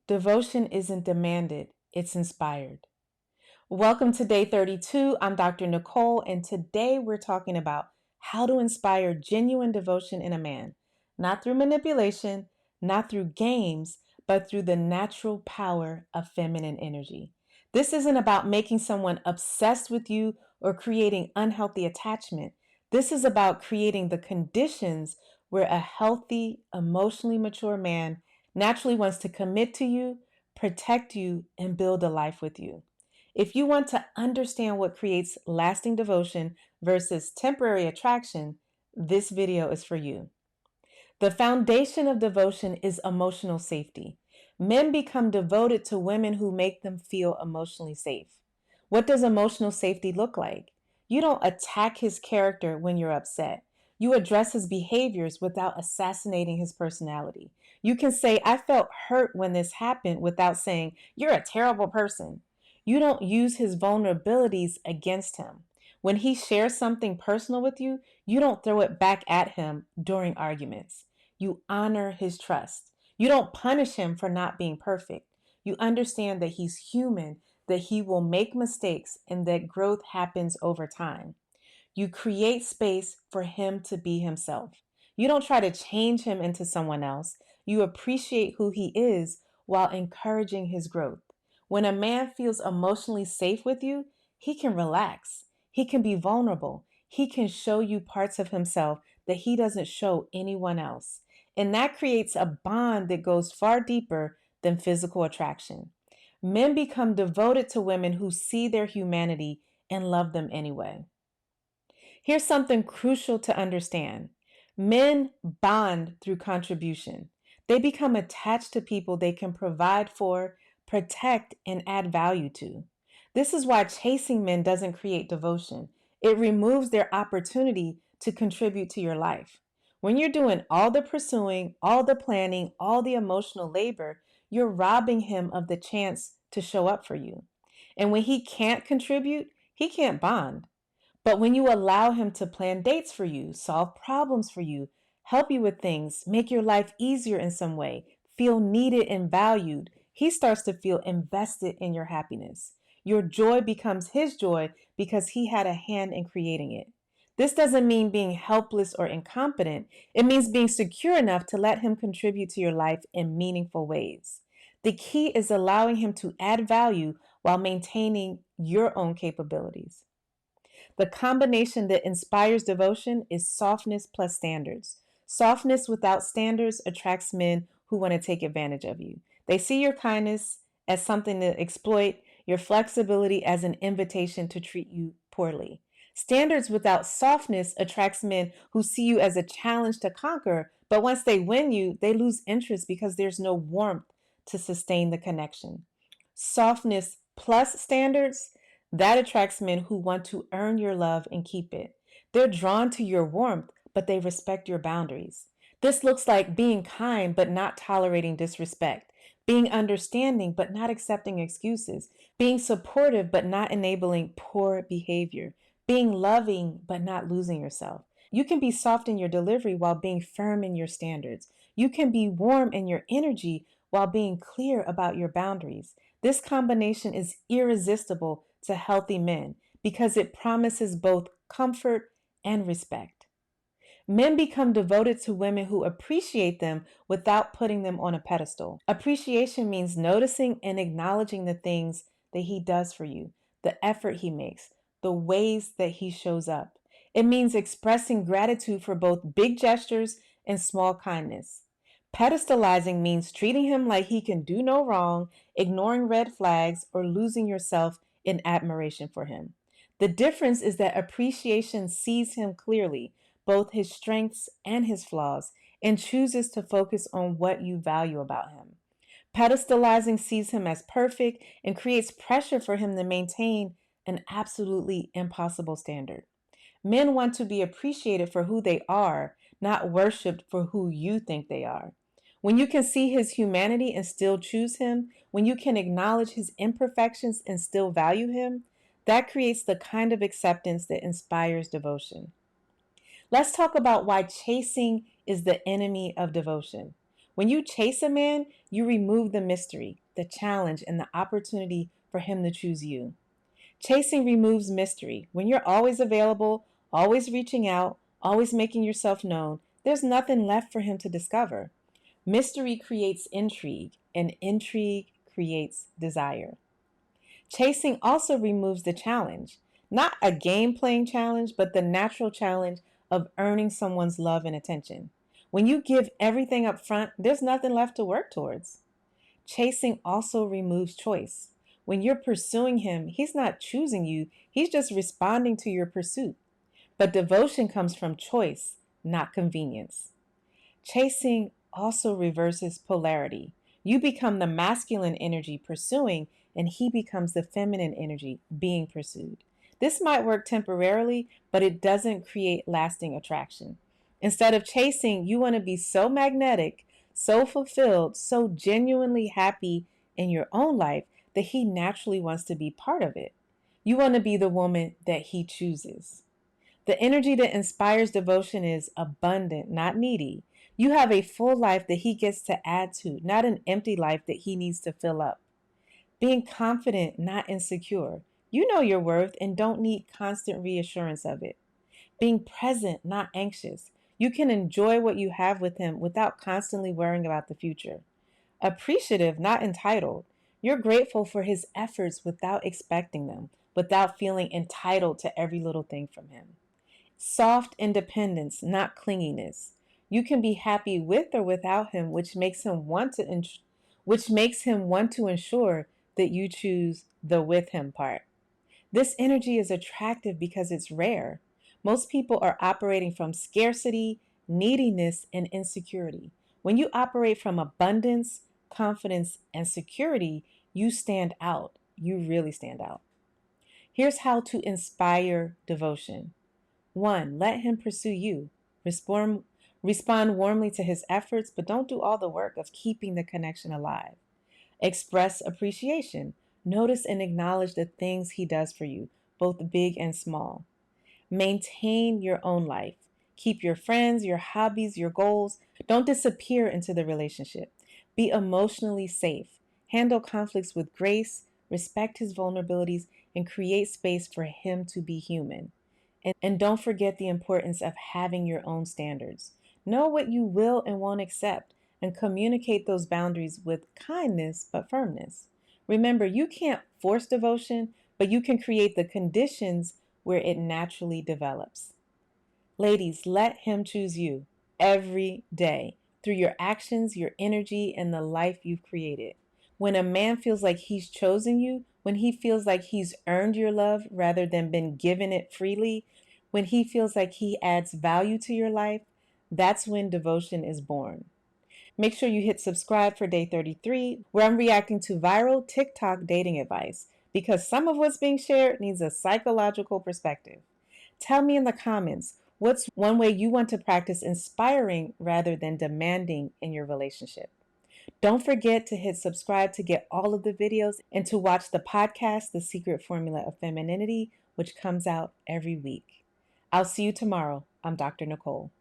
Devotion isn't demanded, it's inspired. Welcome to day 32. I'm Dr. Nicole, and today we're talking about how to inspire genuine devotion in a man, not through manipulation, not through games, but through the natural power of feminine energy. This isn't about making someone obsessed with you or creating unhealthy attachment. This is about creating the conditions where a healthy, emotionally mature man naturally wants to commit to you, protect you, and build a life with you. If you want to understand what creates lasting devotion versus temporary attraction, this video is for you. The foundation of devotion is emotional safety. Men become devoted to women who make them feel emotionally safe. What does emotional safety look like? You don't attack his character when you're upset. You address his behaviors without assassinating his personality. You can say, I felt hurt when this happened without saying, you're a terrible person. You don't use his vulnerabilities against him. When he shares something personal with you, you don't throw it back at him during arguments. You honor his trust. You don't punish him for not being perfect. You understand that he's human, that he will make mistakes, and that growth happens over time. You create space for him to be himself. You don't try to change him into someone else. You appreciate who he is while encouraging his growth. When a man feels emotionally safe with you, he can relax. He can be vulnerable. He can show you parts of himself that he doesn't show anyone else. And that creates a bond that goes far deeper than physical attraction. Men become devoted to women who see their humanity and love them anyway. Here's something crucial to understand. Men bond through contribution. They become attached to people they can provide for, protect, and add value to. This is why chasing men doesn't create devotion. It removes their opportunity to contribute to your life. When you're doing all the pursuing, all the planning, all the emotional labor, you're robbing him of the chance to show up for you. And when he can't contribute, he can't bond. But when you allow him to plan dates for you, solve problems for you, help you with things, make your life easier in some way, feel needed and valued, he starts to feel invested in your happiness. Your joy becomes his joy because he had a hand in creating it. This doesn't mean being helpless or incompetent. It means being secure enough to let him contribute to your life in meaningful ways. The key is allowing him to add value while maintaining your own capabilities. The combination that inspires devotion is softness plus standards. Softness without standards attracts men who want to take advantage of you. They see your kindness as something to exploit, your flexibility as an invitation to treat you poorly. Standards without softness attracts men who see you as a challenge to conquer, but once they win you, they lose interest because there's no warmth to sustain the connection. Softness plus standards, that attracts men who want to earn your love and keep it. They're drawn to your warmth, but they respect your boundaries. This looks like being kind but not tolerating disrespect, being understanding but not accepting excuses, being supportive but not enabling poor behavior, being loving but not losing yourself. You can be soft in your delivery while being firm in your standards. You can be warm in your energy while being clear about your boundaries. This combination is irresistible to healthy men because it promises both comfort and respect. Men become devoted to women who appreciate them without putting them on a pedestal. Appreciation means noticing and acknowledging the things that he does for you, the effort he makes, the ways that he shows up. It means expressing gratitude for both big gestures and small kindness. Pedestalizing means treating him like he can do no wrong, ignoring red flags, or losing yourself in admiration for him. The difference is that appreciation sees him clearly, both his strengths and his flaws, and chooses to focus on what you value about him. Pedestalizing sees him as perfect and creates pressure for him to maintain an absolutely impossible standard. Men want to be appreciated for who they are, not worshiped for who you think they are. When you can see his humanity and still choose him, when you can acknowledge his imperfections and still value him, that creates the kind of acceptance that inspires devotion. Let's talk about why chasing is the enemy of devotion. When you chase a man, you remove the mystery, the challenge, and the opportunity for him to choose you. Chasing removes mystery. When you're always available, always reaching out, always making yourself known, there's nothing left for him to discover. Mystery creates intrigue, and intrigue creates desire. Chasing also removes the challenge, not a game playing challenge, but the natural challenge of earning someone's love and attention. When you give everything up front, there's nothing left to work towards. Chasing also removes choice. When you're pursuing him, he's not choosing you, he's just responding to your pursuit. But devotion comes from choice, not convenience. Chasing also reverses polarity. You become the masculine energy pursuing, and he becomes the feminine energy being pursued. This might work temporarily, but it doesn't create lasting attraction. Instead of chasing, you want to be so magnetic, so fulfilled, so genuinely happy in your own life that he naturally wants to be part of it. You want to be the woman that he chooses. The energy that inspires devotion is abundant, not needy. You have a full life that he gets to add to, not an empty life that he needs to fill up. Being confident, not insecure. You know your worth and don't need constant reassurance of it. Being present, not anxious. You can enjoy what you have with him without constantly worrying about the future. Appreciative, not entitled. You're grateful for his efforts without expecting them, without feeling entitled to every little thing from him. Soft independence, not clinginess. You can be happy with or without him, which makes him want to ensure that you choose the with him part. This energy is attractive because it's rare. Most people are operating from scarcity, neediness, and insecurity. When you operate from abundance, confidence, and security, you stand out. You really stand out. Here's how to inspire devotion. 1. Let him pursue you. Respond, respond warmly to his efforts, but don't do all the work of keeping the connection alive. Express appreciation. Notice and acknowledge the things he does for you, both big and small. Maintain your own life. Keep your friends, your hobbies, your goals. Don't disappear into the relationship. Be emotionally safe. Handle conflicts with grace, respect his vulnerabilities, and create space for him to be human. And don't forget the importance of having your own standards. Know what you will and won't accept and communicate those boundaries with kindness but firmness. Remember, you can't force devotion, but you can create the conditions where it naturally develops. Ladies, let him choose you every day through your actions, your energy, and the life you've created. When a man feels like he's chosen you, when he feels like he's earned your love rather than been given it freely, when he feels like he adds value to your life, that's when devotion is born. Make sure you hit subscribe for day 33, where I'm reacting to viral TikTok dating advice because some of what's being shared needs a psychological perspective. Tell me in the comments what's one way you want to practice inspiring rather than demanding in your relationship. Don't forget to hit subscribe to get all of the videos and to watch the podcast, The Secret Formula of Femininity, which comes out every week. I'll see you tomorrow. I'm Dr. Nicole.